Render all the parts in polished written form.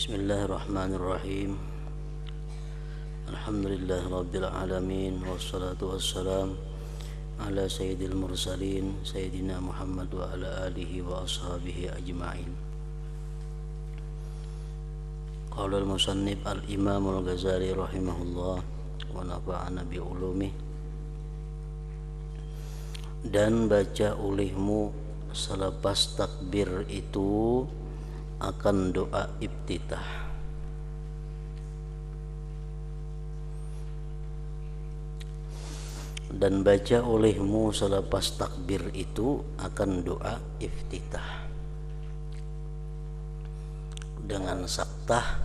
Bismillahirrahmanirrahim. Alhamdulillah Rabbil Alamin. Wassalatu wassalam ala sayyidil mursalin Sayyidina Muhammad wa ala alihi wa ashabihi ajma'in. Qala al-musannif al-imam al-Ghazali rahimahullah wa nafa'ana bi ulumih. Dan baca olehmu selepas takbir itu akan doa iftitah. Dan baca olehmu selepas takbir itu akan doa iftitah dengan saktah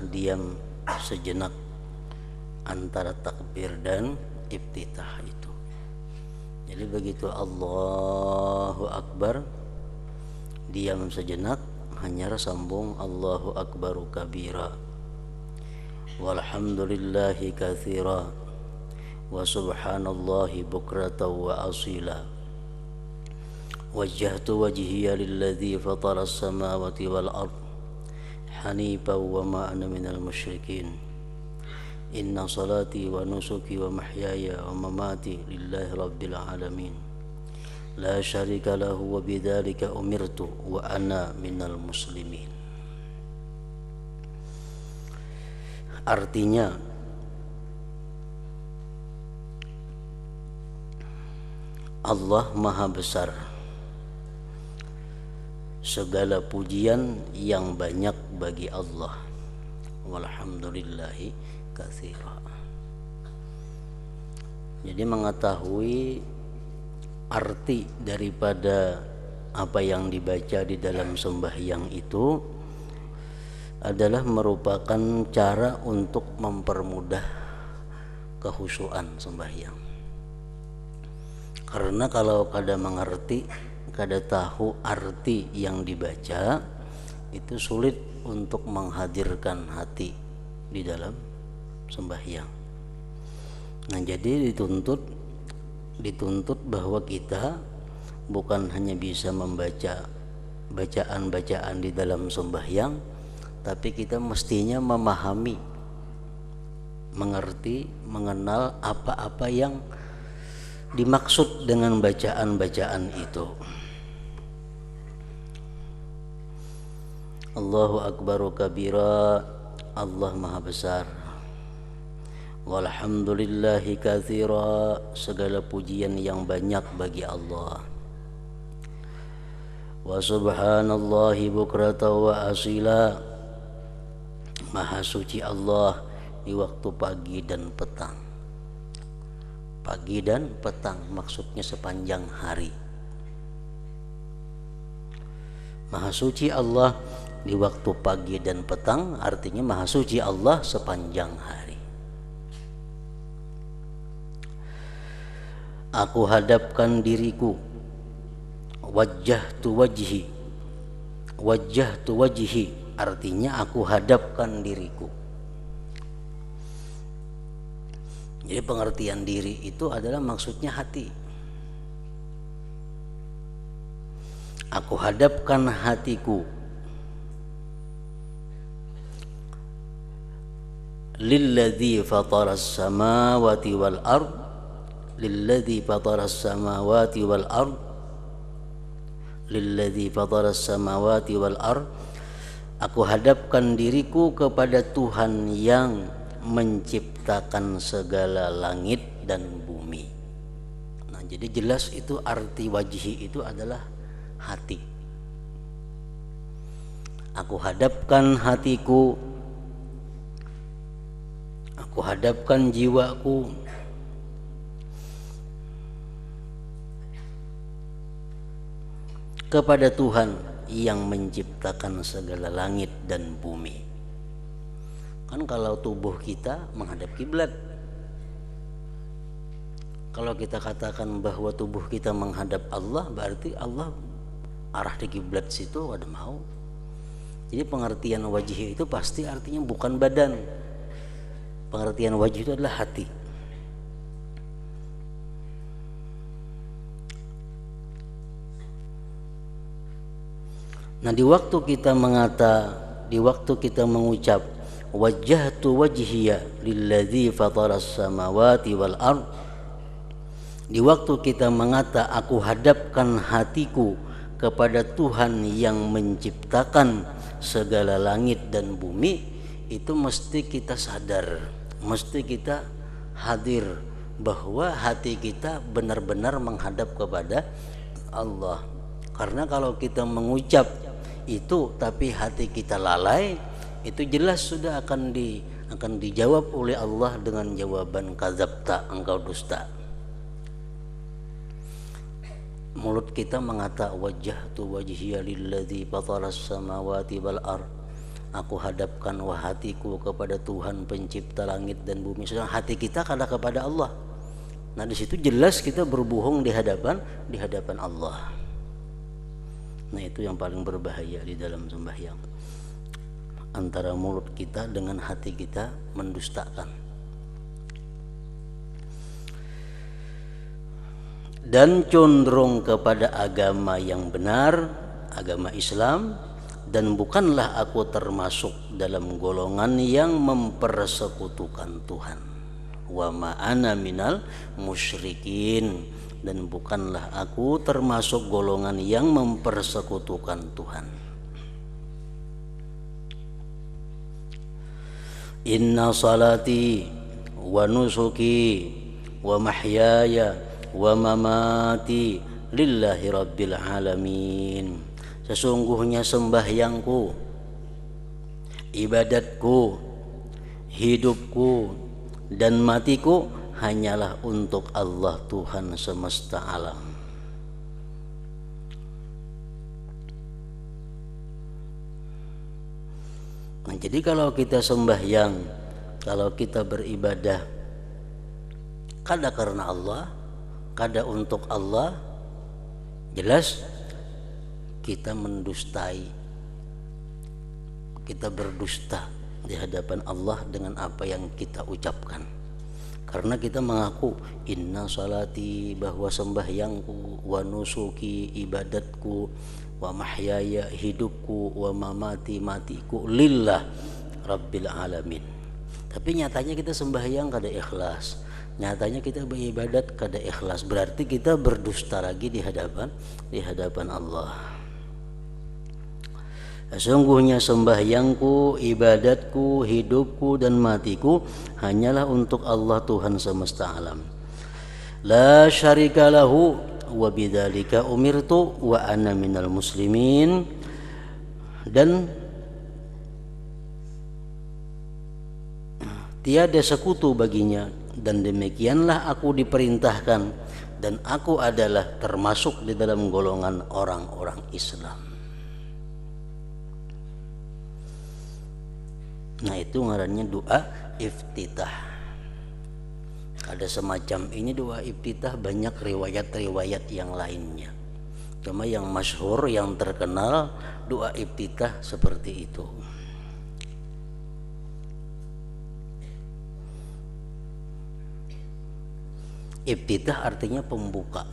diam sejenak antara takbir dan iftitah itu. Jadi begitu Allahu Akbar, diam sejenak, hanya sambung Allahu Akbaru kabira walhamdulillahi katsira wa subhanallahi bukratan wa asila wajjahtu wajhiya lilladzi fatara as-samawati wal ard hanifan wa ma ana minal musyrikin inna salati wa nusuki wa mahyaya wa mamati lillahi rabbil alamin la syarika lahu wa bidzalika umirtu wa ana minal muslimin. Artinya, Allah Maha Besar, segala pujian yang banyak bagi Allah, walhamdulillahi katsira. Jadi mengetahui arti daripada apa yang dibaca di dalam sembahyang itu adalah merupakan cara untuk mempermudah kehusuan sembahyang. Karena kalau kada mengerti, kada tahu arti yang dibaca, itu sulit untuk menghadirkan hati di dalam sembahyang. Nah, jadi dituntut bahwa kita bukan hanya bisa membaca bacaan-bacaan di dalam sembahyang, tapi kita mestinya memahami, mengerti, mengenal apa-apa yang dimaksud dengan bacaan-bacaan itu. Allahu Akbaru kabira, Allah Maha Besar. Walhamdulillahi katsira, segala pujian yang banyak bagi Allah. Wa subhanallahi bukratan wa asila, Maha suci Allah di waktu pagi dan petang. Pagi dan petang maksudnya sepanjang hari. Maha suci Allah di waktu pagi dan petang artinya Maha suci Allah sepanjang hari. Aku hadapkan diriku, wajjahtu wajhi, artinya aku hadapkan diriku. Jadi pengertian diri itu adalah maksudnya hati. Aku hadapkan hatiku lilladzi fataras samawati wal ard, lilladzi fataras samawati wal ard, lilladzi fataras samawati wal ard. Aku hadapkan diriku kepada Tuhan yang menciptakan segala langit dan bumi. Nah, jadi jelas itu arti wajhi itu adalah hati. Aku hadapkan hatiku, aku hadapkan jiwaku kepada Tuhan yang menciptakan segala langit dan bumi. Kan kalau tubuh kita menghadap kiblat, kalau kita katakan bahwa tubuh kita menghadap Allah, berarti Allah arah di kiblat situ ada mau. Jadi pengertian wajih itu pasti artinya bukan badan. Pengertian wajih itu adalah hati. Nah, di waktu kita mengucap wajjahtu wajhiya lilladzi fataras samawati wal ard, di waktu kita mengata aku hadapkan hatiku kepada Tuhan yang menciptakan segala langit dan bumi, itu mesti kita sadar, mesti kita hadir bahwa hati kita benar-benar menghadap kepada Allah. Karena kalau kita mengucap itu tapi hati kita lalai, itu jelas sudah akan dijawab oleh Allah dengan jawaban kadzabta, engkau dusta. Mulut kita mengata wajjahtu wajhiya lilladzi fataras samawati wal ard, aku hadapkan hatiku kepada Tuhan pencipta langit dan bumi, sedang hati kita kada kepada Allah. Nah, di situ jelas kita berbohong di hadapan Allah. Nah, itu yang paling berbahaya di dalam sembahyang, antara mulut kita dengan hati kita mendustakan. Dan condong kepada agama yang benar, agama Islam, dan bukanlah aku termasuk dalam golongan yang mempersekutukan Tuhan. Wa ma ana minal musyrikin, dan bukanlah aku termasuk golongan yang mempersekutukan Tuhan. Inna salati wa nusuki wa mahyaya wa mamati lillahi rabbil alamin. Sesungguhnya sembahyangku, ibadatku, hidupku dan matiku hanyalah untuk Allah Tuhan semesta alam. Nah, jadi kalau kita sembahyang, kalau kita beribadah kada karena Allah, kada untuk Allah, jelas kita mendustai, kita berdusta di hadapan Allah dengan apa yang kita ucapkan. Karena kita mengaku inna salati, bahwa sembahyangku, wa nusuki, ibadatku, wa mahyaya, hidupku, wa mamati, matiku lillah rabbil alamin. Tapi nyatanya kita sembahyang kada ikhlas, nyatanya kita beribadat kada ikhlas, berarti kita berdusta lagi di hadapan Allah. Sesungguhnya sembahyangku, ibadatku, hidupku dan matiku hanyalah untuk Allah Tuhan semesta alam. La syarika lahu wa bidzalika umirtu wa ana minal muslimin. Dan tiada sekutu baginya, dan demikianlah aku diperintahkan, dan aku adalah termasuk di dalam golongan orang-orang Islam. Nah, itu ngarannya doa iftitah. Ada semacam ini doa iftitah, banyak riwayat-riwayat yang lainnya. Cuma yang masyhur, yang terkenal doa iftitah seperti itu. Iftitah artinya pembuka.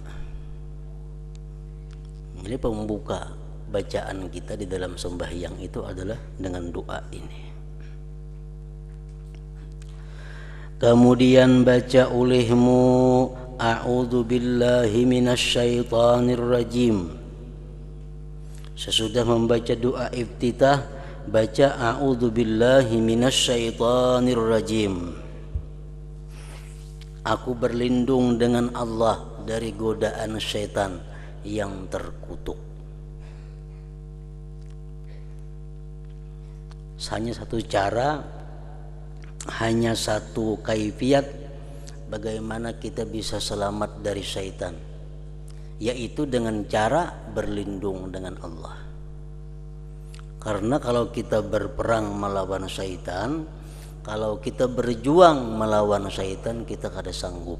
Jadi pembuka bacaan kita di dalam sembahyang itu adalah dengan doa ini. Kemudian baca olehmu a'udzu billahi minasyaitonir rajim. Sesudah membaca doa iftitah, baca a'udzu billahi minasyaitonir rajim. Aku berlindung dengan Allah dari godaan syaitan yang terkutuk. Hanya satu cara, hanya satu kaifiat bagaimana kita bisa selamat dari syaitan, yaitu dengan cara berlindung dengan Allah. Karena kalau kita berperang melawan syaitan, kalau kita berjuang melawan syaitan, kita kada sanggup.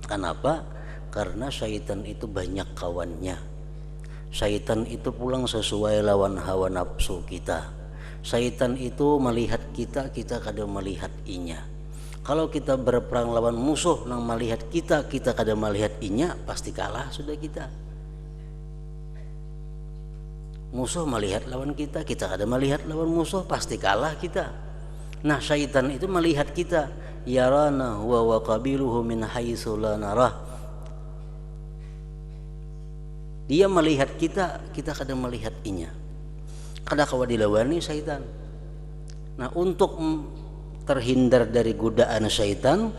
Kenapa? Karena syaitan itu banyak kawannya. Syaitan itu pulang sesuai lawan hawa nafsu kita. Syaitan itu melihat kita, kita kada melihat inya. Kalau kita berperang lawan musuh yang melihat kita, kita kada melihat inya, pasti kalah sudah kita. Musuh melihat lawan kita, kita ada melihat lawan musuh, pasti kalah kita. Nah, syaitan itu melihat kita, yarana huwa wa qabiluhu min haitsu la narah. Dia melihat kita, kita kadang melihat inya. Kada kawa dilawani syaitan. Nah, untuk terhindar dari godaan syaitan,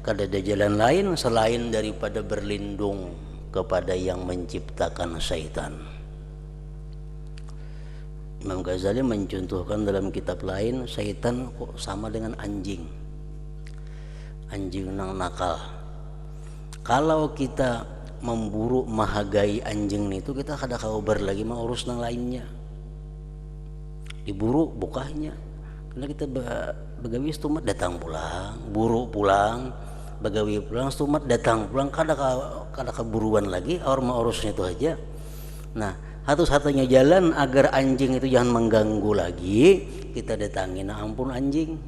kada ada jalan lain selain daripada berlindung kepada yang menciptakan syaitan. Imam Ghazali mencontohkan dalam kitab lain, syaitan kok sama dengan anjing. Anjing nang nakal. Kalau kita memburu mahagai anjing itu, kita kada kabar lagi mau urus nang lainnya. Diburu bukahnya. Karena kita begawi stumat datang pulang, buru pulang, begawi pulang stumat datang pulang, kada keburuan lagi, orang mau urusnya itu aja. Nah, satu-satunya jalan agar anjing itu jangan mengganggu lagi, kita datangi, nah ampun anjing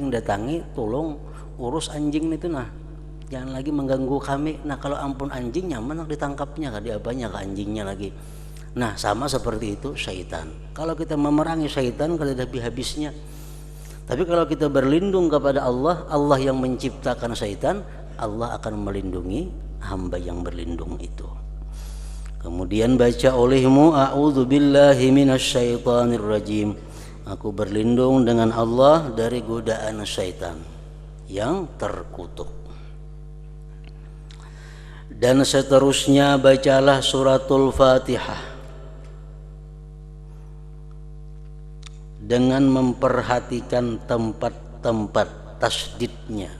datangi, tolong urus anjing itu, nah jangan lagi mengganggu kami. Nah kalau ampun anjing nyaman ditangkapnya, kada apanya ke anjingnya lagi. Nah sama seperti itu syaitan. Kalau kita memerangi syaitan kada ada habisnya. Tapi kalau kita berlindung kepada Allah, Allah yang menciptakan syaitan, Allah akan melindungi hamba yang berlindung itu. Kemudian baca olehmu, a'udzubillahi minasyaitonir rajim. Aku berlindung dengan Allah dari godaan syaitan yang terkutuk. Dan seterusnya bacalah suratul Fatihah dengan memperhatikan tempat-tempat tasdidnya.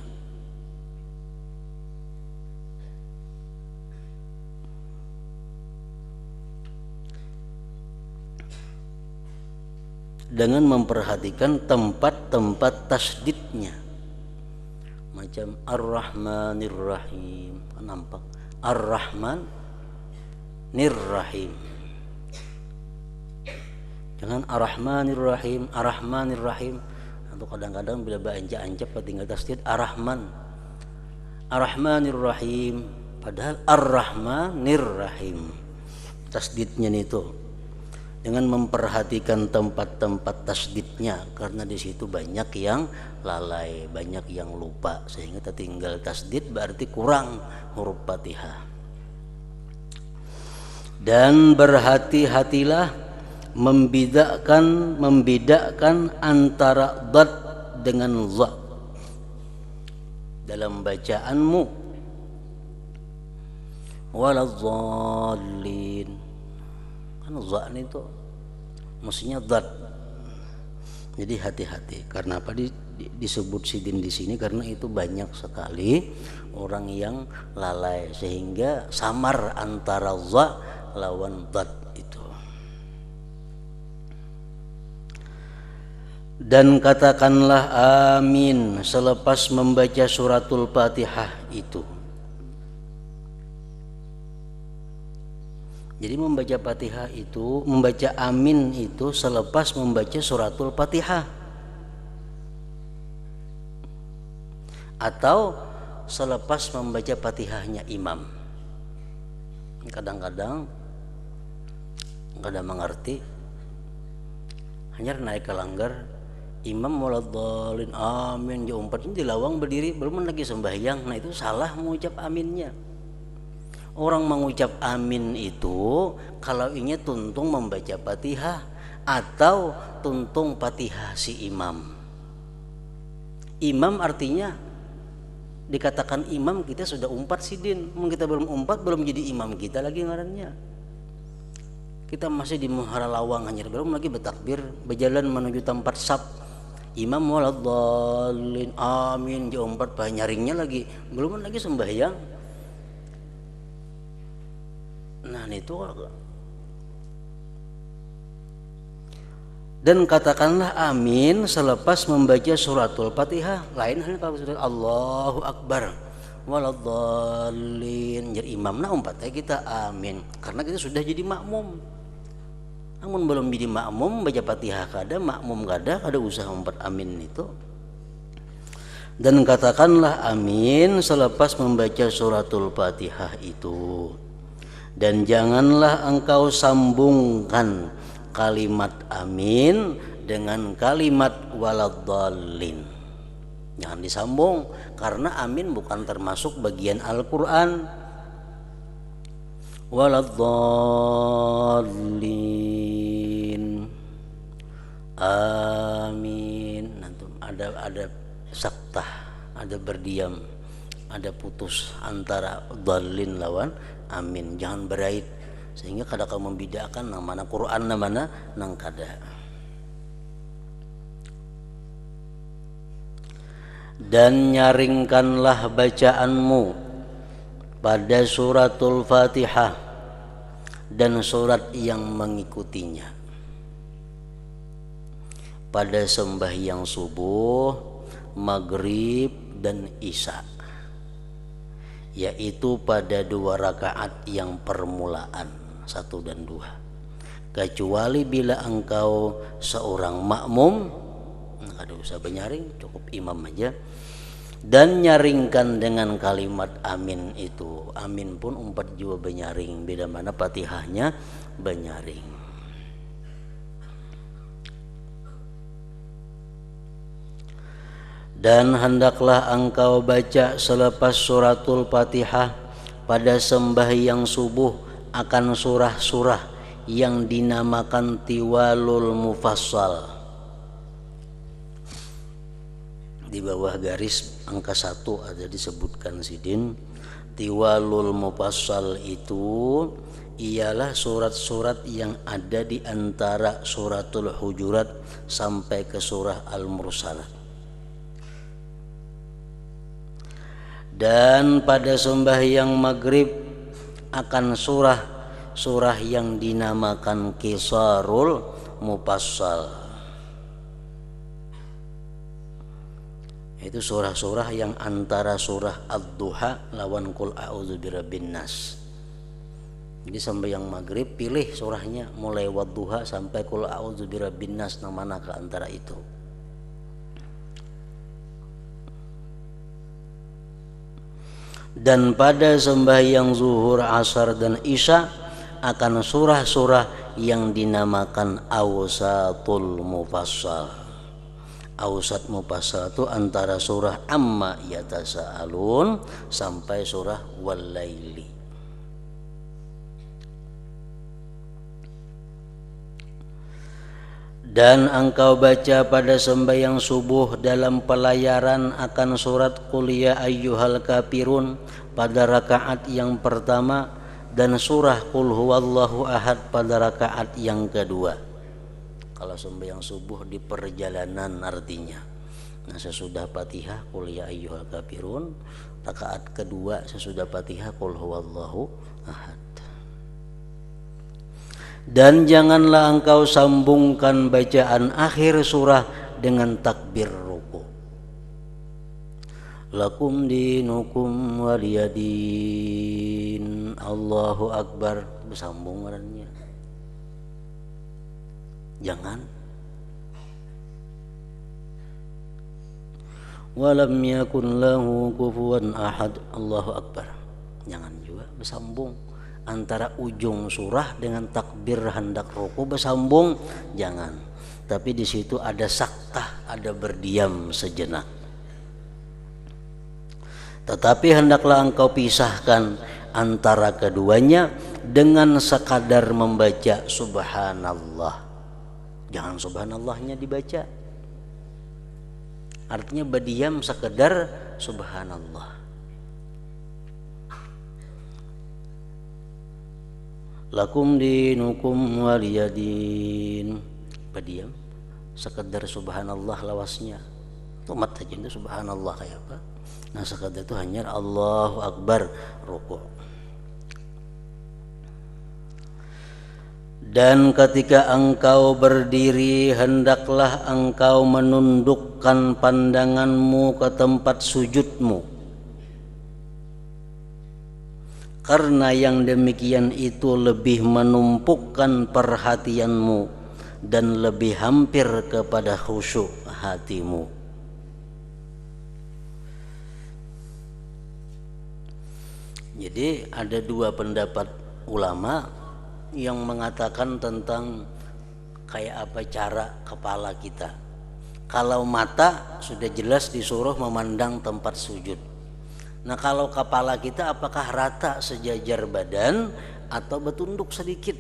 Dengan memperhatikan tempat-tempat tasdidnya, macam Ar-Rahmanir Rahim, nampak Ar-Rahmanir Rahim, jangan Ar-Rahmanir Rahim, Ar-Rahmanir Rahim. Atau kadang-kadang bila beranjak-anjak tinggal tasdid Ar-Rahman, Ar-Rahmanir Rahim, padahal Ar-Rahmanir Rahim tasdidnya itu. Dengan memperhatikan tempat-tempat tasdidnya, karena di situ banyak yang lalai, banyak yang lupa, sehingga tertinggal tasdid berarti kurang huruf Fatihah. Dan berhati-hatilah membedakan antara dad dengan za dalam bacaanmu. Waladzallin, kan za itu mestinya dad. Jadi hati-hati. Karena apa disebut sidin di sini? Karena itu banyak sekali orang yang lalai sehingga samar antara za lawan dad itu. Dan katakanlah amin selepas membaca suratul Fatihah itu. Jadi membaca Fatihah itu, membaca amin itu selepas membaca suratul Fatihah, atau selepas membaca Fatihahnya imam. Kadang-kadang kada mengerti, hanya naik ke langgar, imam waladhdallin amin, dia umpatnya di lawang berdiri belum lagi sembahyang. Nah itu salah mengucap aminnya. Orang mengucap amin itu kalau ini tuntung membaca Fatihah atau tuntung Fatihah si imam. Imam artinya dikatakan imam, kita sudah umpat sidin. Kita belum umpat, belum jadi imam kita lagi ngarannya. Kita masih di muhara lawang, hanya belum lagi bertakbir, berjalan menuju tempat sab. Imam waladhdallin amin, dia umpat nyaringnya lagi, belum lagi sembahyang. Nah itu, dan katakanlah amin selepas membaca suratul Fatihah. Lain halnya kalau sudah Allahu Akbar waladhdallin, jadi imam nah umpatnya kita amin karena kita sudah jadi makmum. Namun belum jadi makmum baca Fatihah kada, makmum kada usah umpat amin itu. Dan katakanlah amin selepas membaca suratul Fatihah itu. Dan janganlah engkau sambungkan kalimat amin dengan kalimat waladdallin. Jangan disambung, karena amin bukan termasuk bagian Al-Quran. Waladdallin, amin. Nanti ada saktah, ada berdiam, ada putus antara dallin lawan amin. Jangan berait sehingga kada kamu membedakan namana Quran namana nang kada. Dan nyaringkanlah bacaanmu pada suratul Fatihah dan surat yang mengikutinya pada sembahyang subuh, maghrib dan isya, yaitu pada 2 rakaat yang permulaan 1 dan 2, kecuali bila engkau seorang makmum, ada usah benyaring, cukup imam aja. Dan nyaringkan dengan kalimat amin itu, amin pun 4 jua benyaring, beda mana Fatihahnya benyaring. Dan hendaklah engkau baca selepas suratul Fatihah pada sembahyang subuh akan surah-surah yang dinamakan tiwalul mufassal. Di bawah garis angka 1 ada disebutkan sidin, tiwalul mufassal itu ialah surat-surat yang ada di antara suratul Hujurat sampai ke surah Al-Mursalat. Dan pada sembahyang maghrib akan surah yang dinamakan Qisarul Mufassal. Itu surah-surah yang antara surah Ad-Duha lawan Qul a'udzu birabbin nas. Jadi sembahyang maghrib pilih surahnya mulai Wadduha sampai Qul a'udzu birabbin nas, nang mana ke antara itu. Dan pada sembahyang zuhur, asar dan isya akan surah-surah yang dinamakan Awsatul Mufassal. Awsat mufassal itu antara surah Amma Yatasaalun sampai surah Wal-Laili. Dan engkau baca pada sembahyang subuh dalam pelayaran akan surat Qul ya ayyuhal kafirun pada rakaat yang pertama dan surah Qul huwallahu ahad pada rakaat yang kedua. Kalau sembahyang subuh di perjalanan artinya. Nah, sesudah Fatihah Qul ya ayyuhal kafirun, rakaat kedua sesudah Fatihah Qul huwallahu ahad. Dan janganlah engkau sambungkan bacaan akhir surah dengan takbir ruku. Lakum dinukum waliyadin, Allahu Akbar, bersambung orangnya. Jangan. Walam yakun lahu kufuwan ahad, Allahu Akbar. Jangan juga bersambung antara ujung surah dengan takbir hendak ruku bersambung, jangan. Tapi di situ ada saktah, ada berdiam sejenak. Tetapi hendaklah engkau pisahkan antara keduanya dengan sekadar membaca subhanallah. Jangan subhanallahnya dibaca. Artinya berdiam sekedar subhanallah. Lakum dinukum waliyadin, berdiam sekedar subhanallah lawasnya. Tomat saja itu subhanallah kayak apa. Nah sekedar itu hanya Allahu Akbar ruku. Dan ketika engkau berdiri hendaklah engkau menundukkan pandanganmu ke tempat sujudmu, karena yang demikian itu lebih menumpukan perhatianmu dan lebih hampir kepada khusyuk hatimu. Jadi ada dua pendapat ulama yang mengatakan tentang kayak apa cara kepala kita. Kalau mata sudah jelas disuruh memandang tempat sujud. Nah kalau kepala kita apakah rata sejajar badan atau bertunduk sedikit?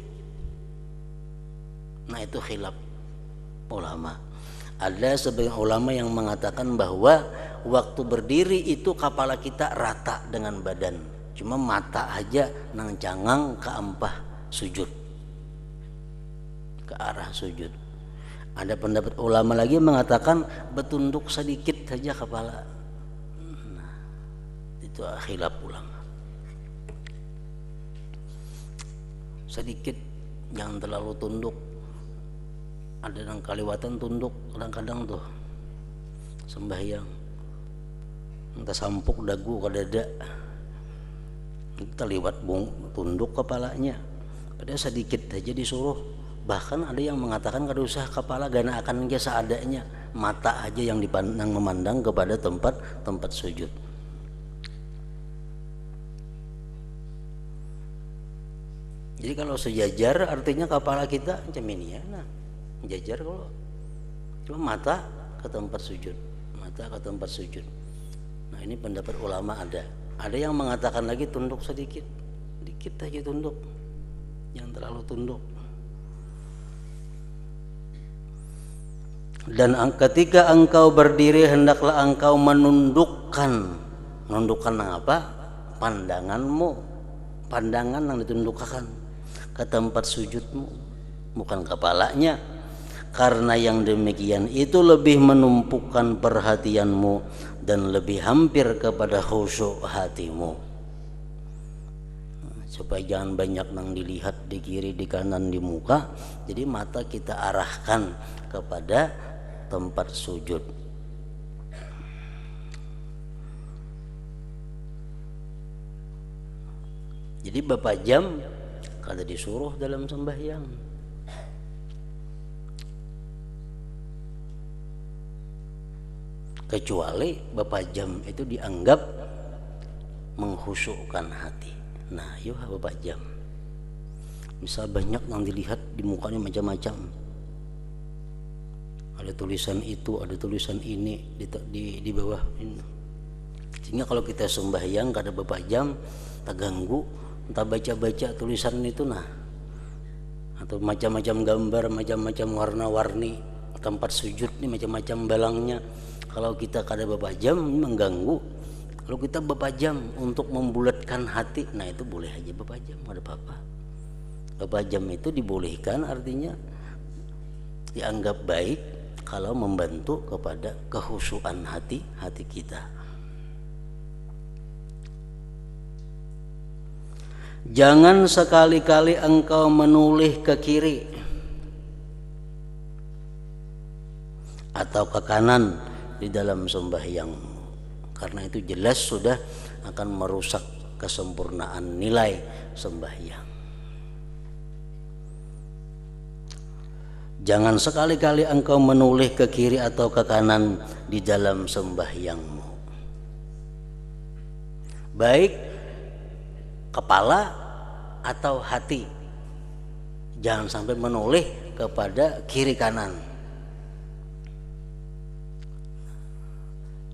Nah itu khilaf ulama. Ada sebagian ulama yang mengatakan bahwa waktu berdiri itu kepala kita rata dengan badan, cuma mata aja nang cangang ke ampah sujud, ke arah sujud. Ada pendapat ulama lagi mengatakan bertunduk sedikit saja kepala. Nah, itu khilaf ulama. Sedikit, jangan terlalu tunduk. Ada yang kaliwatan tunduk kadang-kadang tuh sembahyang entah sampuk dagu ke dada kita liwat tunduk kepalanya, padahal sedikit aja disuruh. Bahkan ada yang mengatakan kada usah kepala gana akan aja seadanya, mata aja yang dipandang memandang kepada tempat sujud. Jadi kalau sejajar artinya kepala kita macam ini ya, nah jajar. Kalau cuma mata ke tempat sujud, mata ke tempat sujud. Nah ini pendapat ulama ada yang mengatakan lagi tunduk sedikit, dikit aja tunduk, jangan terlalu tunduk. Dan ketika engkau berdiri hendaklah engkau menundukkan apa? Pandangan yang ditundukkan ke tempat sujudmu, bukan kepalanya. Karena yang demikian itu lebih menumpukan perhatianmu dan lebih hampir kepada khusyuk hatimu. Supaya jangan banyak yang dilihat di kiri, di kanan, di muka. Jadi mata kita arahkan kepada tempat sujud. Jadi bapak jam kada disuruh dalam sembahyang. Kecuali bapak jam itu dianggap mengkhusyukkan hati. Nah yuk bapak jam, misal banyak yang dilihat di mukanya macam-macam, ada tulisan itu, ada tulisan ini di bawah ini. Sehingga kalau kita sembahyang kada bapak jam terganggu, entah baca-baca tulisan itu nah, atau macam-macam gambar, macam-macam warna-warni tempat sujud ini, macam-macam balangnya. Kalau kita kada bapak jam mengganggu. Kalau kita bapak jam untuk membulatkan hati, nah itu boleh aja bapak jam, ada apa-apa. Bapak jam itu dibolehkan, artinya dianggap baik kalau membantu kepada kekhusyuan hati kita. Jangan sekali-kali engkau menoleh ke kiri atau ke kanan di dalam sembahyangmu, karena itu jelas sudah akan merusak kesempurnaan nilai sembahyang. Jangan sekali-kali engkau menoleh ke kiri atau ke kanan di dalam sembahyangmu, baik kepala atau hati. Jangan sampai menoleh kepada kiri kanan.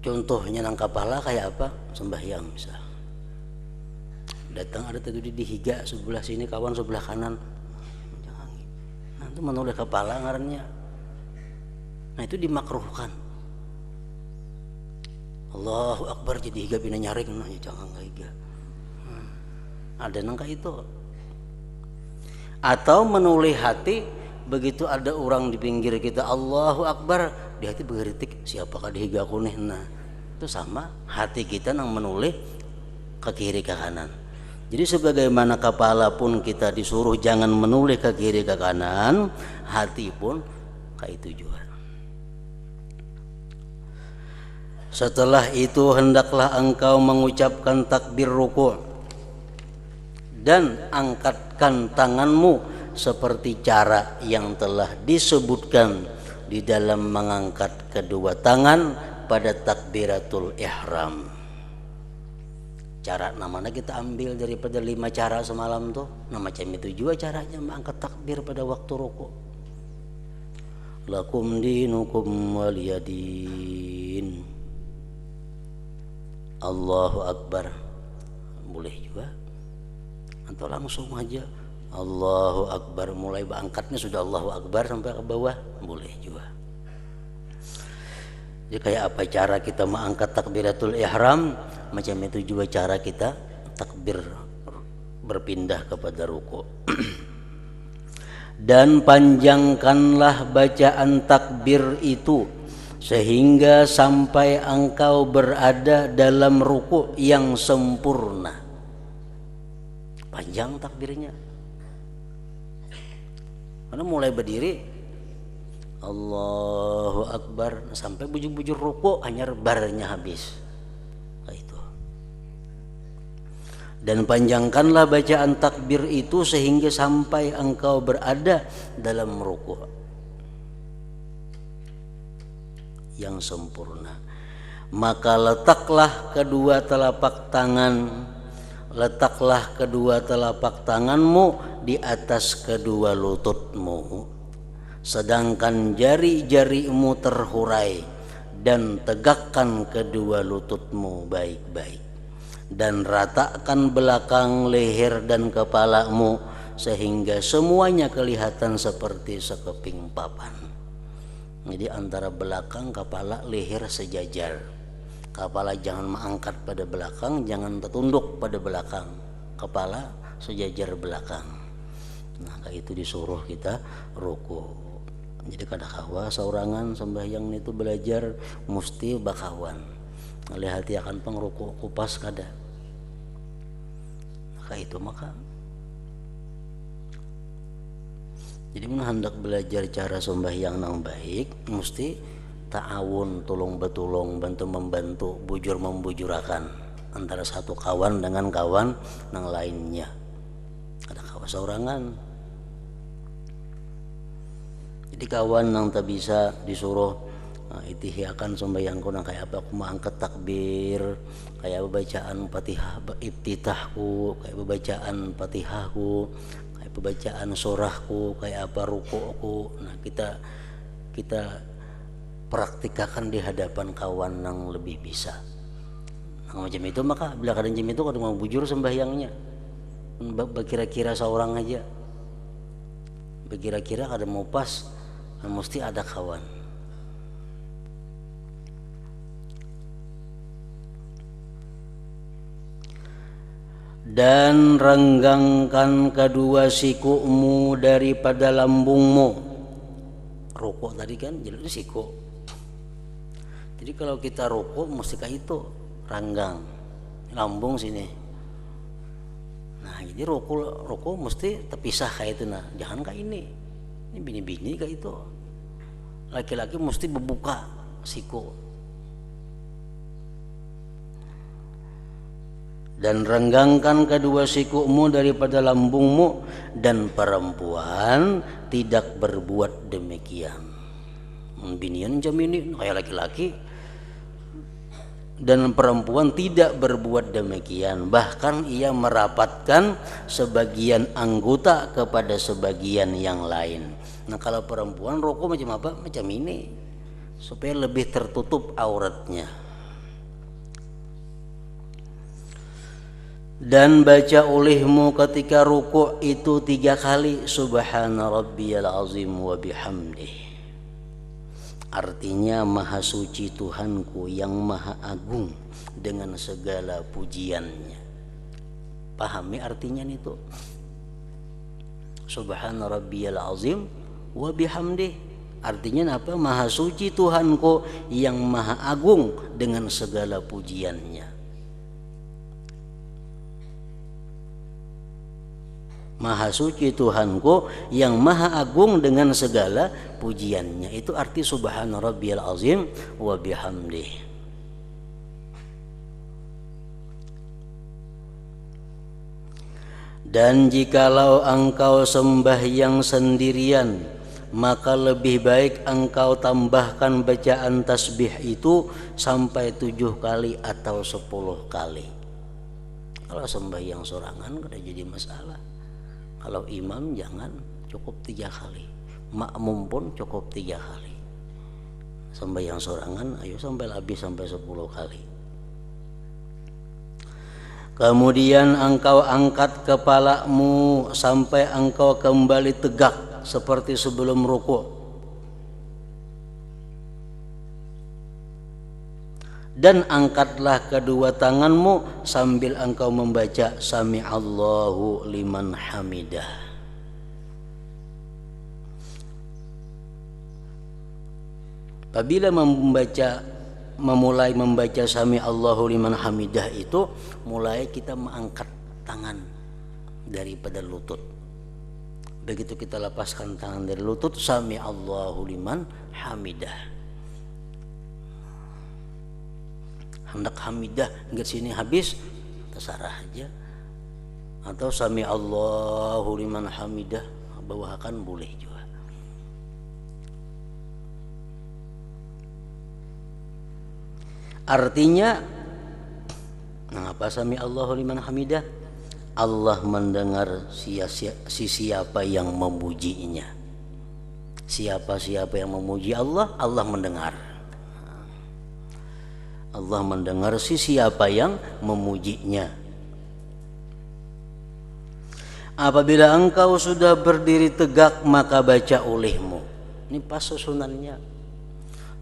Contohnya nang kepala kayak apa? Sembahyang misal. Datang ada tadi dihiga sebelah sini, kawan sebelah kanan. Jangan. Nah itu menoleh kepala ngarannya. Nah itu dimakruhkan. Allahu Akbar jadi higa pina nyaring, nah jangan higa. Ada nang kayak itu. Atau menoleh hati, begitu ada orang di pinggir kita Allahu Akbar, di hati bergeritik siapakah dihiga aku nih. Nah itu sama, hati kita nang menoleh ke kiri ke kanan. Jadi sebagaimana kepala pun kita disuruh jangan menoleh ke kiri ke kanan, hati pun kayak itu juga. Setelah itu hendaklah engkau mengucapkan takbir ruku' dan angkatkan tanganmu seperti cara yang telah disebutkan di dalam mengangkat kedua tangan pada takbiratul ihram. Cara namanya kita ambil daripada 5 cara semalam tuh. Nah macam itu juga caranya mengangkat takbir pada waktu rukuk. Lakum dinukum waliyadin. Allahu Akbar. Boleh juga. Atau langsung aja Allahu Akbar, mulai angkatnya sudah Allahu Akbar sampai ke bawah, boleh juga. Jadi kayak apa cara kita mengangkat takbiratul ihram, macam itu juga cara kita takbir berpindah kepada ruku'. Dan panjangkanlah bacaan takbir itu sehingga sampai engkau berada dalam ruku' yang sempurna. Panjang takbirnya. Karena mulai berdiri Allahu Akbar sampai bujur-bujur ruku' hanya barnya habis. Kayak itu. Dan panjangkanlah bacaan takbir itu sehingga sampai engkau berada dalam ruku' yang sempurna. Maka letaklah kedua telapak tanganmu di atas kedua lututmu, sedangkan jari-jarimu terhurai, dan tegakkan kedua lututmu baik-baik, dan ratakan belakang leher dan kepalamu sehingga semuanya kelihatan seperti sekeping papan. Jadi antara belakang, kepala, leher sejajar. Kepala jangan mengangkat pada belakang, jangan tertunduk pada belakang. Kepala sejajar belakang. Nah, kayak itu disuruh kita ruku. Jadi kada kawa saurangan sembahyang itu belajar mesti bakawan. Lihat akan pengruku kupas kada. Kayak itu maka. Jadi mun hendak belajar cara sembahyang nang baik, mesti ta'awun, tolong betulong, bantu membantu, bujur membujurakan antara satu kawan dengan kawan nang lainnya. Ada kawan saurangan. Jadi kawan nang tak bisa disuruh itihiakan sembahyangku nang kayak apa, aku mau angkat takbir, kayak bacaan Fatihah iftitahku, kayak bacaan Fatihahku, pembacaan surahku, kayak apa ruku'ku. Nah kita praktikakan di hadapan kawan yang lebih bisa. Nah, macam itu maka bila kadang jam itu kalau mau bujur sembahyangnya, kira-kira seorang aja, kira-kira kada mau pas, mesti ada kawan. Dan renggangkan kedua sikumu daripada lambungmu. Rukuk tadi kan jadi siku. Jadi kalau kita rukuk mesti kayak itu, ranggang lambung sini. Nah jadi rukuk mesti terpisah kayak itu. Nah jangan kayak ini bini-bini kayak itu. Laki-laki mesti membuka siku. Dan renggangkan kedua sikumu daripada lambungmu, dan perempuan tidak berbuat demikian. Binian jam ini kayak laki-laki, dan perempuan tidak berbuat demikian, bahkan ia merapatkan sebagian anggota kepada sebagian yang lain. Nah kalau perempuan rokok macam apa? Macam ini, supaya lebih tertutup auratnya. Dan baca olehmu ketika rukuk itu 3 kali subhana rabbiyal azim wa bihamdih. Artinya maha suci Tuhanku yang maha agung dengan segala pujiannya. Pahami artinya itu? Subhana rabbiyal azim wa bihamdih. Artinya apa? Maha suci Tuhanku yang maha agung dengan segala pujiannya. Maha suci Tuhanku yang maha agung dengan segala pujiannya. Itu arti subhana rabbiyal azim wa bihamdih. Dan jikalau engkau sembahyang sendirian, maka lebih baik engkau tambahkan bacaan tasbih itu sampai 7 kali atau 10 kali. Kalau sembahyang sorangan kada jadi masalah. Kalau imam jangan, cukup 3 kali. Makmum pun cukup 3 kali. Sembahyang sorangan ayo sampai habis sampai 10 kali. Kemudian engkau angkat kepalamu sampai engkau kembali tegak seperti sebelum rukuk. Dan angkatlah kedua tanganmu sambil engkau membaca Sami'allahu liman hamidah. Apabila memulai membaca Sami'allahu liman hamidah itu, mulai kita mengangkat tangan daripada lutut. Begitu kita lepaskan tangan dari lutut, Sami'allahu liman hamidah. Hendak hamidah enggak sini habis, terserah aja. Atau Sami'allahu liman hamidah bawakan boleh juga. Artinya, mengapa Sami'allahu liman hamidah? Allah mendengar siapa yang memujinya. Siapa-siapa yang memuji Allah, Allah mendengar. Allah mendengar siapa yang memujinya. Apabila engkau sudah berdiri tegak, maka baca olehmu. Ini pas susunannya.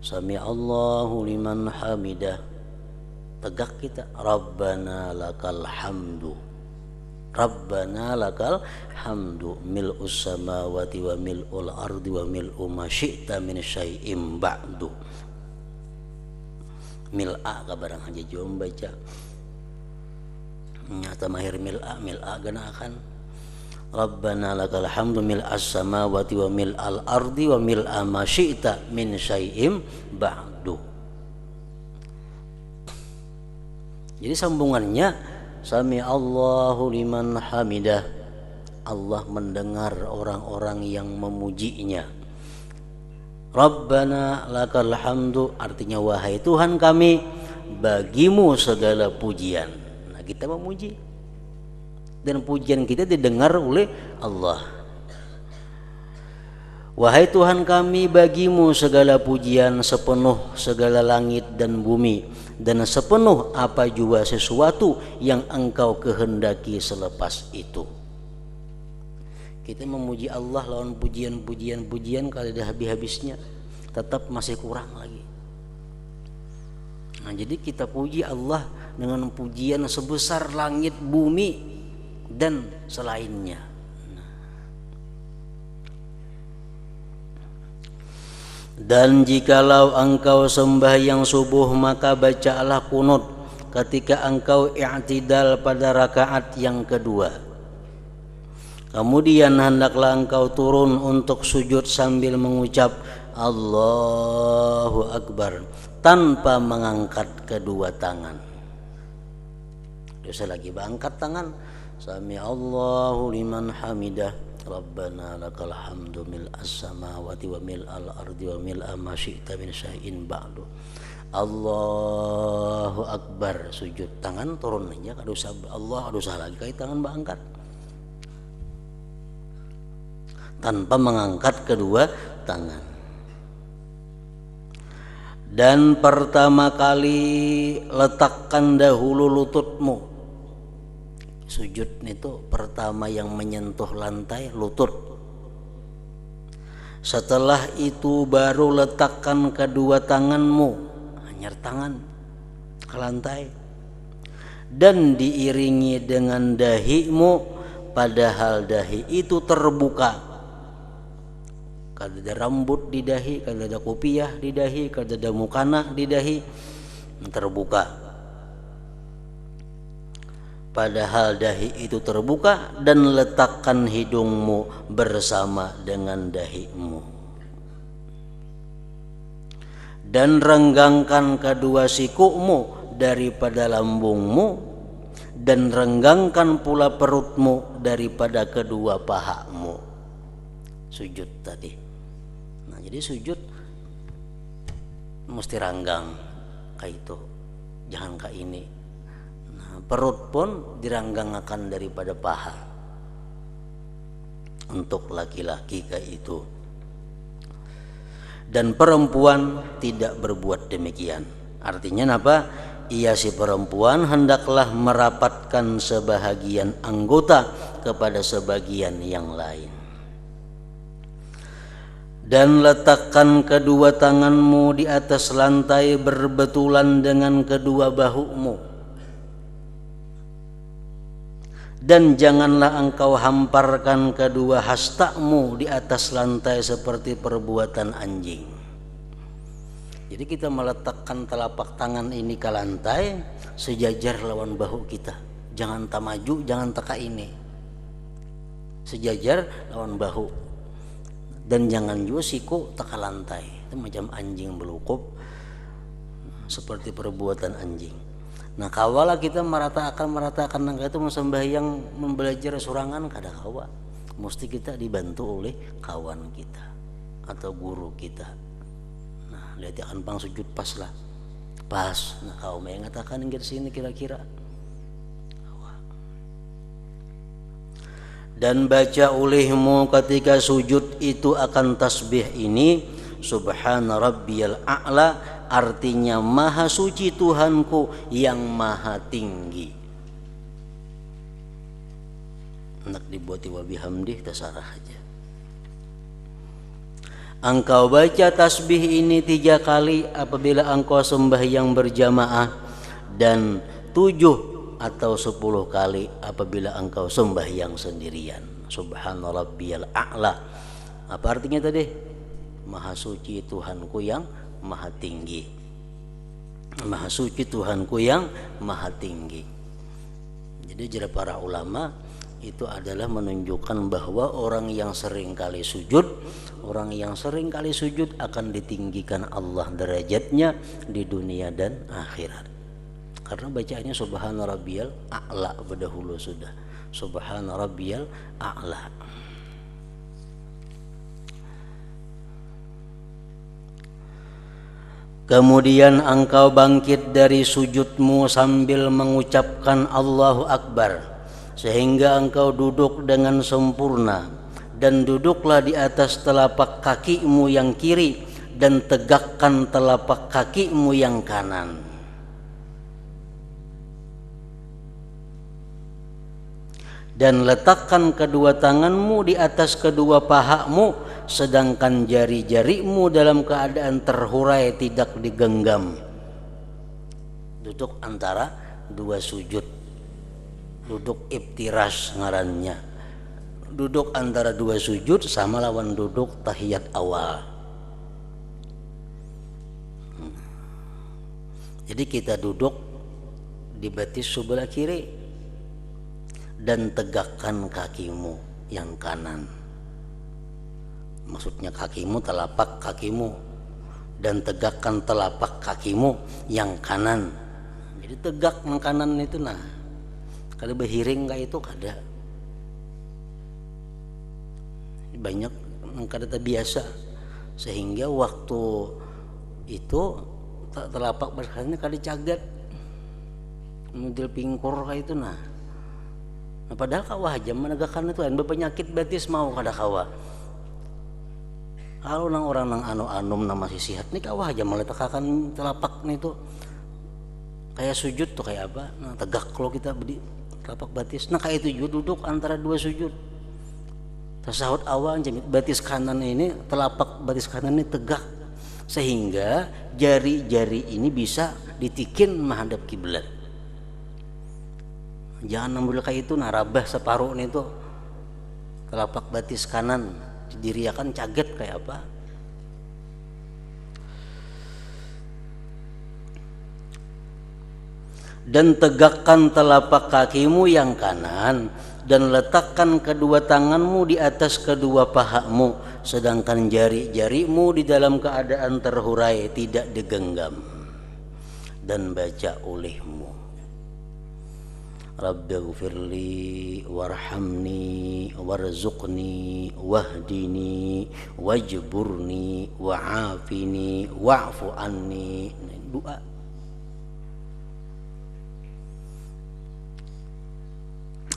Sami'allahu liman hamidah. Tegak kita. Rabbana lakal hamdu. Rabbana lakal hamdu mil'us samawati wa mil'ul ardi wa mil'u ma syi'ta min syai'im ba'du. Mil'a kabarang aja jom baca. Nyata mahir mil'a gana akan. Rabbana lakal hamdu mil'as samawati wa mil'al ardi wa mil'a ma syi'ta min syai'im ba'du. Jadi sambungannya Sami'allahu liman hamidah. Allah mendengar orang-orang yang memujinya. Rabbana lakal hamdu artinya wahai Tuhan kami, bagimu segala pujian. Nah, kita memuji dan pujian kita didengar oleh Allah. Wahai Tuhan kami, bagimu segala pujian sepenuh segala langit dan bumi dan sepenuh apa jua sesuatu yang engkau kehendaki selepas itu. Kita memuji Allah lawan pujian kalau ada habis-habisnya, tetap masih kurang lagi. Nah, jadi kita puji Allah dengan pujian sebesar langit, bumi dan selainnya. Dan jikalau engkau sembahyang subuh, maka bacalah kunut ketika engkau i'tidal pada rakaat yang kedua. Kemudian hendaklah engkau turun untuk sujud sambil mengucap Allahu Akbar tanpa mengangkat kedua tangan. Dosa lagi angkat tangan. Sami'allahu liman hamidah. Rabbana lakal hamdu mil'as samawati wa mil'al ardi wa mil'a ma syi'ta min syai'in ba'du. Allahu Akbar, sujud tangan turun aja kada usah Allah, kada usah lagi kait tangan angkat. Tanpa mengangkat kedua tangan. Dan pertama kali letakkan dahulu lututmu. Sujud itu pertama yang menyentuh lantai lutut. Setelah itu baru letakkan kedua tanganmu, hanyar tangan ke lantai, dan diiringi dengan dahimu, padahal dahi itu terbuka. Kada ada rambut di dahi, kada ada kopiah di dahi, kada ada mukana di dahi, terbuka. Padahal dahi itu terbuka, dan letakkan hidungmu bersama dengan dahimu. Dan renggangkan kedua sikumu daripada lambungmu, dan renggangkan pula perutmu daripada kedua pahamu. Sujud tadi. Nah, jadi sujud mesti ranggang kayak itu, jangan kayak ini. Nah, Perut pun diranggangakan daripada paha untuk laki-laki kayak itu. Dan perempuan tidak berbuat demikian. Artinya apa? Ia si perempuan hendaklah merapatkan sebahagian anggota kepada sebagian yang lain. Dan letakkan kedua tanganmu di atas lantai berbetulan dengan kedua bahumu. Dan janganlah engkau hamparkan kedua hastamu di atas lantai seperti perbuatan anjing. Jadi kita meletakkan telapak tangan ini ke lantai sejajar lawan bahu kita. Jangan tak maju, jangan tak ini. Sejajar lawan bahu. Dan jangan juga siku tak ke lantai. Itu macam anjing belukup seperti perbuatan anjing. Nah kawalah kita meratakan nangka itu sembahyang membelajar surangan kada kawa. Mesti kita dibantu oleh kawan kita atau guru kita. Nah lihat akan pang sujud pas lah. Pas. Nah kau mengatakan di sini kira-kira. Dan baca olehmu ketika sujud itu akan tasbih ini, Subhana rabbiyal a'la, artinya maha suci Tuhanku yang maha tinggi. Nak dibuati wa bihamdih terserah aja. Engkau baca tasbih ini 3 kali apabila engkau sembahyang berjamaah, dan 7 atau 10 kali apabila engkau sembahyang sendirian. Subhana rabbiyal a'la. Apa artinya tadi? Maha suci Tuhanku yang maha tinggi. Maha suci Tuhanku yang maha tinggi. Jadi jera para ulama itu adalah menunjukkan bahwa orang yang sering kali sujud akan ditinggikan Allah derajatnya di dunia dan akhirat. Karena bacaannya Subhana rabbiyal a'la berdahulu sudah. Subhana rabbiyal a'la. Kemudian engkau bangkit dari sujudmu sambil mengucapkan Allahu Akbar, sehingga engkau duduk dengan sempurna, dan duduklah di atas telapak kakimu yang kiri dan tegakkan telapak kakimu yang kanan. Dan letakkan kedua tanganmu di atas kedua pahamu, sedangkan jari-jarimu dalam keadaan terhurai tidak digenggam. Duduk antara 2 sujud. Duduk iftirash ngarannya. Duduk antara 2 sujud sama lawan duduk tahiyat awal. Jadi kita duduk di batis sebelah kiri dan tegakkan kakimu yang kanan. Maksudnya kakimu, telapak kakimu, dan tegakkan telapak kakimu yang kanan. Jadi tegak yang kanan itu nah. Kalau berhiring kayak itu kada. Banyak yang kada terbiasa, sehingga waktu itu telapak berkanannya kada cagat. Model pingkur kayak itu nah. Nah, padahal kawah aja menegakkan itu kan berpenyakit betis mau kada kawa. Kalau nang orang nang anu-anum nang masih sihat nih kawah aja meletakkan telapak nih tuh kayak sujud tuh kayak apa? Nah, tegak kalau kita berdiri telapak batis. Nah kayak itu juga duduk antara 2 sujud. Tasahud awal jamit batis kanan ini, telapak batis kanan ini tegak sehingga jari-jari ini bisa ditikin menghadap kiblat. Jangan ambil kayak itu narabah separuh nih tuh telapak batis kanan diriakan caget kayak apa. Dan tegakkan telapak kakimu yang kanan dan letakkan kedua tanganmu di atas kedua pahamu, sedangkan jari-jarimu di dalam keadaan terhurai tidak digenggam. Dan baca olehmu Rabbighfirli warhamni warzuqni wahdini wajburni wa'afini wa'fu anni. Doa.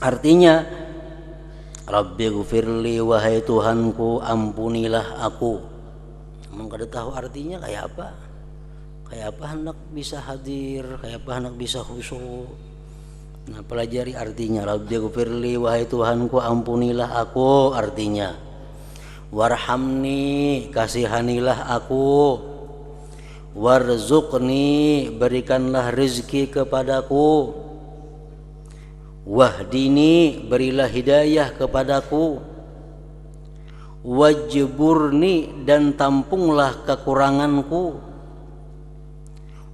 Artinya, Rabbi gufirli, wahai Tuhanku ampunilah aku. Emang kada tahu artinya kayak apa? Kayak apa hendak bisa hadir, kayak apa hendak bisa khusyuk. Nah, pelajari artinya. Rabbi gufirli, wahai Tuhanku ampunilah aku, artinya warhamni, kasihanilah aku, warzuqni, berikanlah rezeki kepadaku, wahdini, berilah hidayah kepadaku, wajburni, dan tampunglah kekuranganku,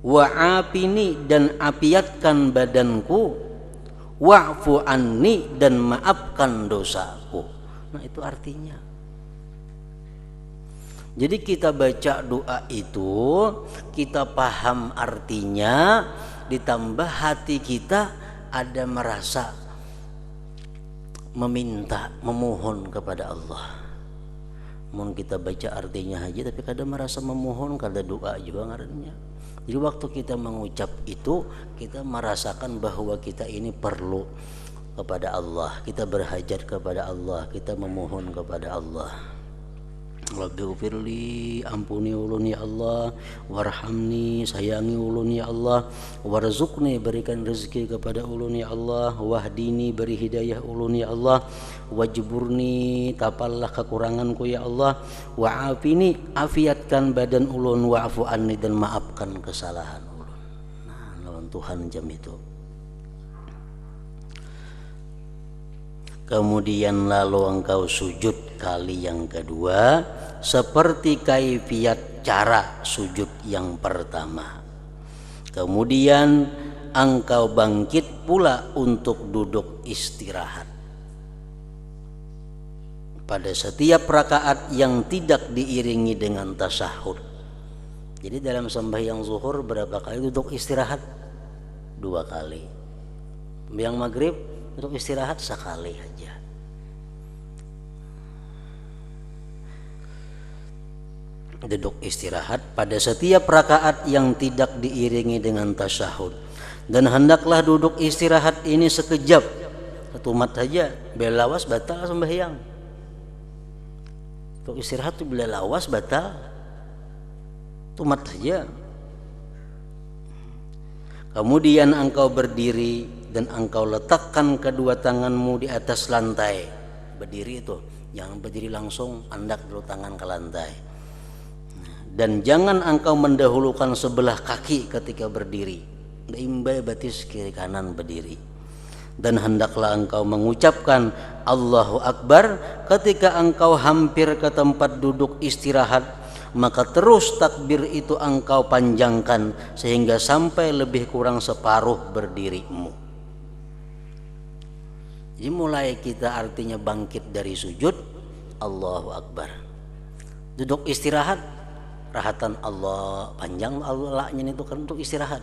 wa'afini, dan apiatkan badanku, wa'fu anni, dan maafkan dosaku. Nah, itu artinya. Jadi kita baca doa itu, kita paham artinya, ditambah hati kita ada merasa meminta, memohon kepada Allah. Mun kita baca artinya aja tapi kada merasa memohon, kada doa juga ngarannya. Jadi waktu kita mengucap itu, kita merasakan bahwa kita ini perlu kepada Allah, kita berhajat kepada Allah, kita memohon kepada Allah. Rabbi ufirli, ampuni ulun ya Allah, warhamni, sayangi ulun ya Allah, warzuqni, berikan rezeki kepada ulun ya Allah, wahdini, beri hidayah ulun ya Allah, wajburni, tapallah kekuranganku ya Allah, wa'afini, afiatkan badan ulun, wa'fu anni, dan maafkan kesalahan ulun. Nah, lawan Tuhan jam itu. Kemudian lalu engkau sujud kali yang kedua seperti kaifiat cara sujud yang pertama. Kemudian engkau bangkit pula untuk duduk istirahat pada setiap rakaat yang tidak diiringi dengan tasyahud. Jadi dalam sembahyang zuhur berapa kali duduk istirahat? 2 kali. Yang maghrib duduk istirahat sekali aja. Duduk istirahat pada setiap rakaat yang tidak diiringi dengan tasyahud. Dan hendaklah duduk istirahat ini sekejap, setumat saja, bila lawas batal sembahyang. Duduk istirahat itu bila lawas batal, tumat saja. Kemudian engkau berdiri dan engkau letakkan kedua tanganmu di atas lantai. Berdiri itu, jangan berdiri langsung, andak dulu tangan ke lantai. Dan jangan engkau mendahulukan sebelah kaki ketika berdiri. Imbai batis kiri kanan berdiri. Dan hendaklah engkau mengucapkan Allahu Akbar ketika engkau hampir ke tempat duduk istirahat, maka terus takbir itu engkau panjangkan sehingga sampai lebih kurang separuh berdirimu. Jadi mulai kita artinya bangkit dari sujud, Allahu Akbar. Duduk istirahat, rahatan Allah, panjang Allahnya itu kan untuk istirahat.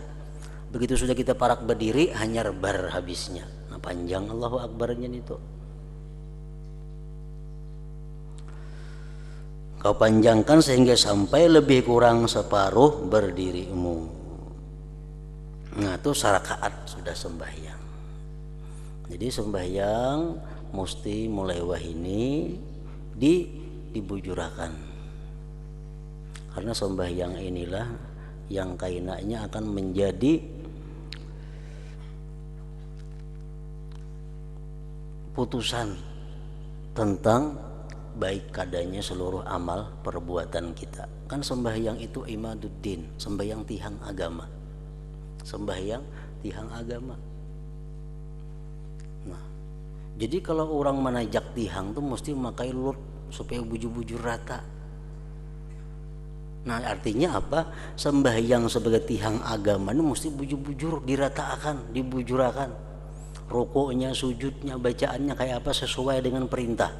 Begitu sudah kita parak berdiri, hanya rebar habisnya. Nah, panjang Allahu Akbarnya itu. Kau panjangkan sehingga sampai lebih kurang separuh berdirimu. Nah, itu sarakaat sudah sembahyang. Jadi sembahyang mesti mulai wahini dibujurakan. Karena sembahyang inilah yang kainanya akan menjadi putusan tentang baik kadanya seluruh amal perbuatan kita. Kan sembahyang itu imaduddin, sembahyang tihang agama. Sembahyang tihang agama. Nah, jadi kalau orang menajak tihang tuh mesti memakai lut supaya bujur-bujur rata. Nah, artinya apa? Sembahyang sebagai tihang agama ini mesti bujur-bujur, diratakan, dibujurakan. Rukuknya, sujudnya, bacaannya kayak apa sesuai dengan perintah.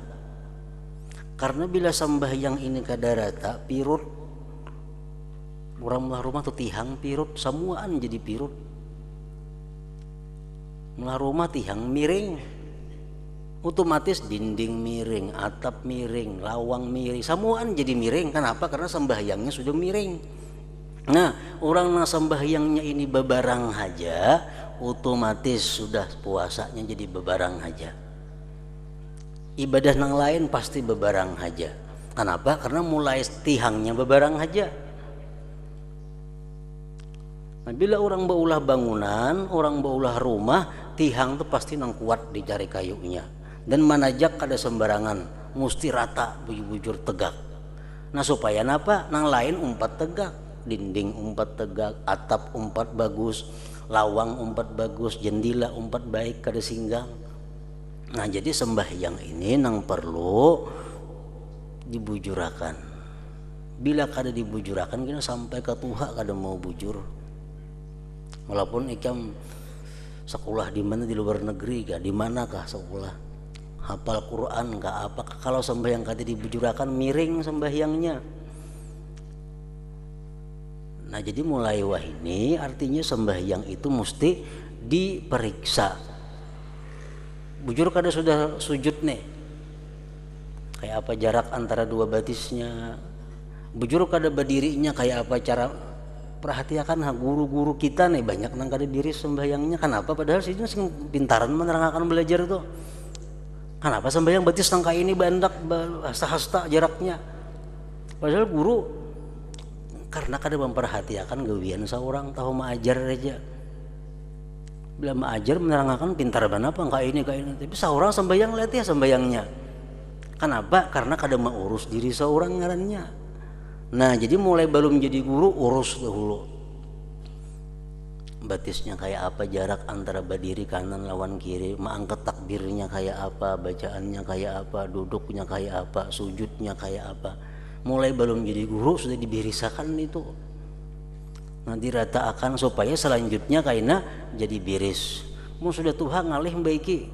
Karena bila sembahyang ini kada rata, pirut. Orang melah rumah tuh tihang pirut, semuaan jadi pirut. Melah rumah tihang miring. Otomatis dinding miring, atap miring, lawang miring, semuaan jadi miring. Kenapa? Karena sembahyangnya sudah miring. Nah, orang yang sembahyangnya ini bebarang haja, otomatis sudah puasanya jadi bebarang haja. Ibadah yang lain pasti bebarang haja. Kenapa? Karena mulai tihangnya bebarang haja. Nah, bila orang baulah bangunan, orang baulah rumah, tihang itu pasti nang kuat dicari kayunya. Dan manajak kada sembarangan, mesti rata, bujur tegak. Nah supaya napa? Nang lain umpat tegak, dinding umpat tegak, atap umpat bagus, lawang umpat bagus, jendela umpat baik kada singgang. Nah jadi sembahyang ini nang perlu dibujurakan. Bila kada dibujurakan kita sampai ke tuha kada mau bujur. Walaupun ikam sekolah di mana di luar negeri kah, di manakah sekolah, hafal Quran kah apa, kalau sembahyang kada dibujurakan miring sembahyangnya. Nah jadi mulai wahini artinya sembahyang itu mesti diperiksa. Bujur kada sudah sujud nih, kayak apa jarak antara dua batisnya. Bujur kada berdirinya kayak apa cara. Perhatikan guru-guru kita nih banyak nang kada diri sembahyangnya. Kenapa? Padahal sih sing pintaran menerangkan belajar itu. Kenapa sembahyang batis nang ini bandak hasta-hasta jaraknya. Padahal guru karena kada memperhatikan gawian seorang tahu mengajar aja. Bila mengajar menerangkan pintar banget apa ini. Tapi seorang sembahyang lihat ya sembahyangnya. Kenapa? Karena kada mau urus diri seorang ngarannya. Nah jadi mulai belum jadi guru urus dahulu batisnya kayak apa, jarak antara berdiri kanan lawan kiri, mengangkat takbirnya kayak apa, bacaannya kayak apa, duduknya kayak apa, sujudnya kayak apa. Mulai belum jadi guru sudah dibirisakan itu. Nanti rata akan supaya selanjutnya kaina jadi beres. Mau sudah Tuhan ngalih baiki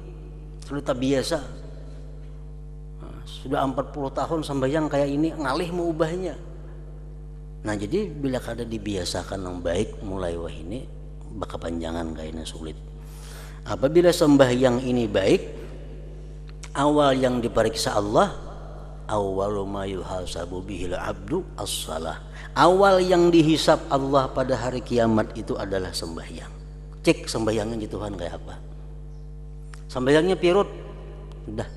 sudah tak biasa. Nah, sudah 40 tahun sembahyang kayak ini ngalih mau ubahnya. Nah jadi bila kada dibiasakan yang baik mulai wah ini bakal panjangan kayaknya sulit. Apabila sembahyang ini baik, awal yang diperiksa Allah, awwalu ma yuhasabu bihil abdu as-salah. Awal yang dihisap Allah pada hari kiamat itu adalah sembahyang. Cek sembahyangnya di Tuhan kayak apa. Sembahyangnya pirut, udah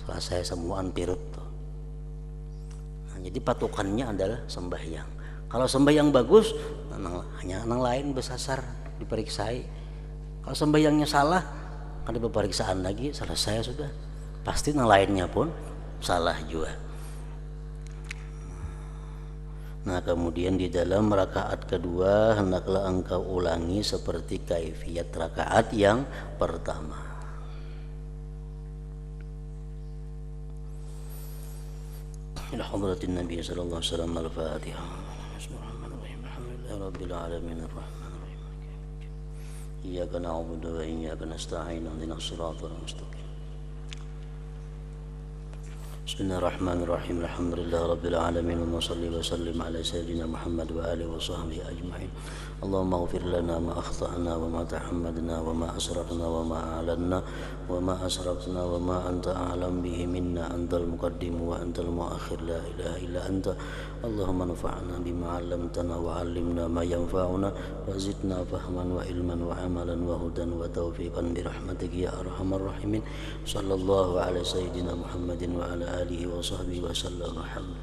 selesai semuaan pirut. Jadi patokannya adalah sembahyang. Kalau sembahyang bagus, hanya nang lain besasar diperiksai. Kalau sembahyangnya salah, ada pemeriksaan lagi, selesai sudah. Pasti nang lainnya pun salah juga. Nah kemudian di dalam rakaat kedua hendaklah engkau ulangi seperti kaifiat rakaat yang pertama. إلى حضرة النبي صلى الله عليه وسلم الفاتحة. بسم الله الرحمن الرحيم الحمد لله رب العالمين الرحمن الرحيم إياك نعبد وإياك نستعين اهدنا الصراط المستقيم. بسم الله الرحمن الرحيم الحمد لله رب العالمين ونصلي وسلم على سيدنا محمد وآله وصحبه أجمعين. اللهم اغفر لنا ما أخطأنا وما تحمدنا وما أسرفنا وما أعلنا وما أسرفنا وما أنت أعلم به منا. أنت المقدم وأنت المؤخر لا إله إلا أنت. اللهم انفعنا بما علمتنا وعلمنا ما ينفعنا وزدنا فهما وعلما وعملا وهدى وتوفيقا برحمتك يا أرحم الراحمين. صلى الله على سيدنا محمد وعلى آله وصحبه وسلم. الحمد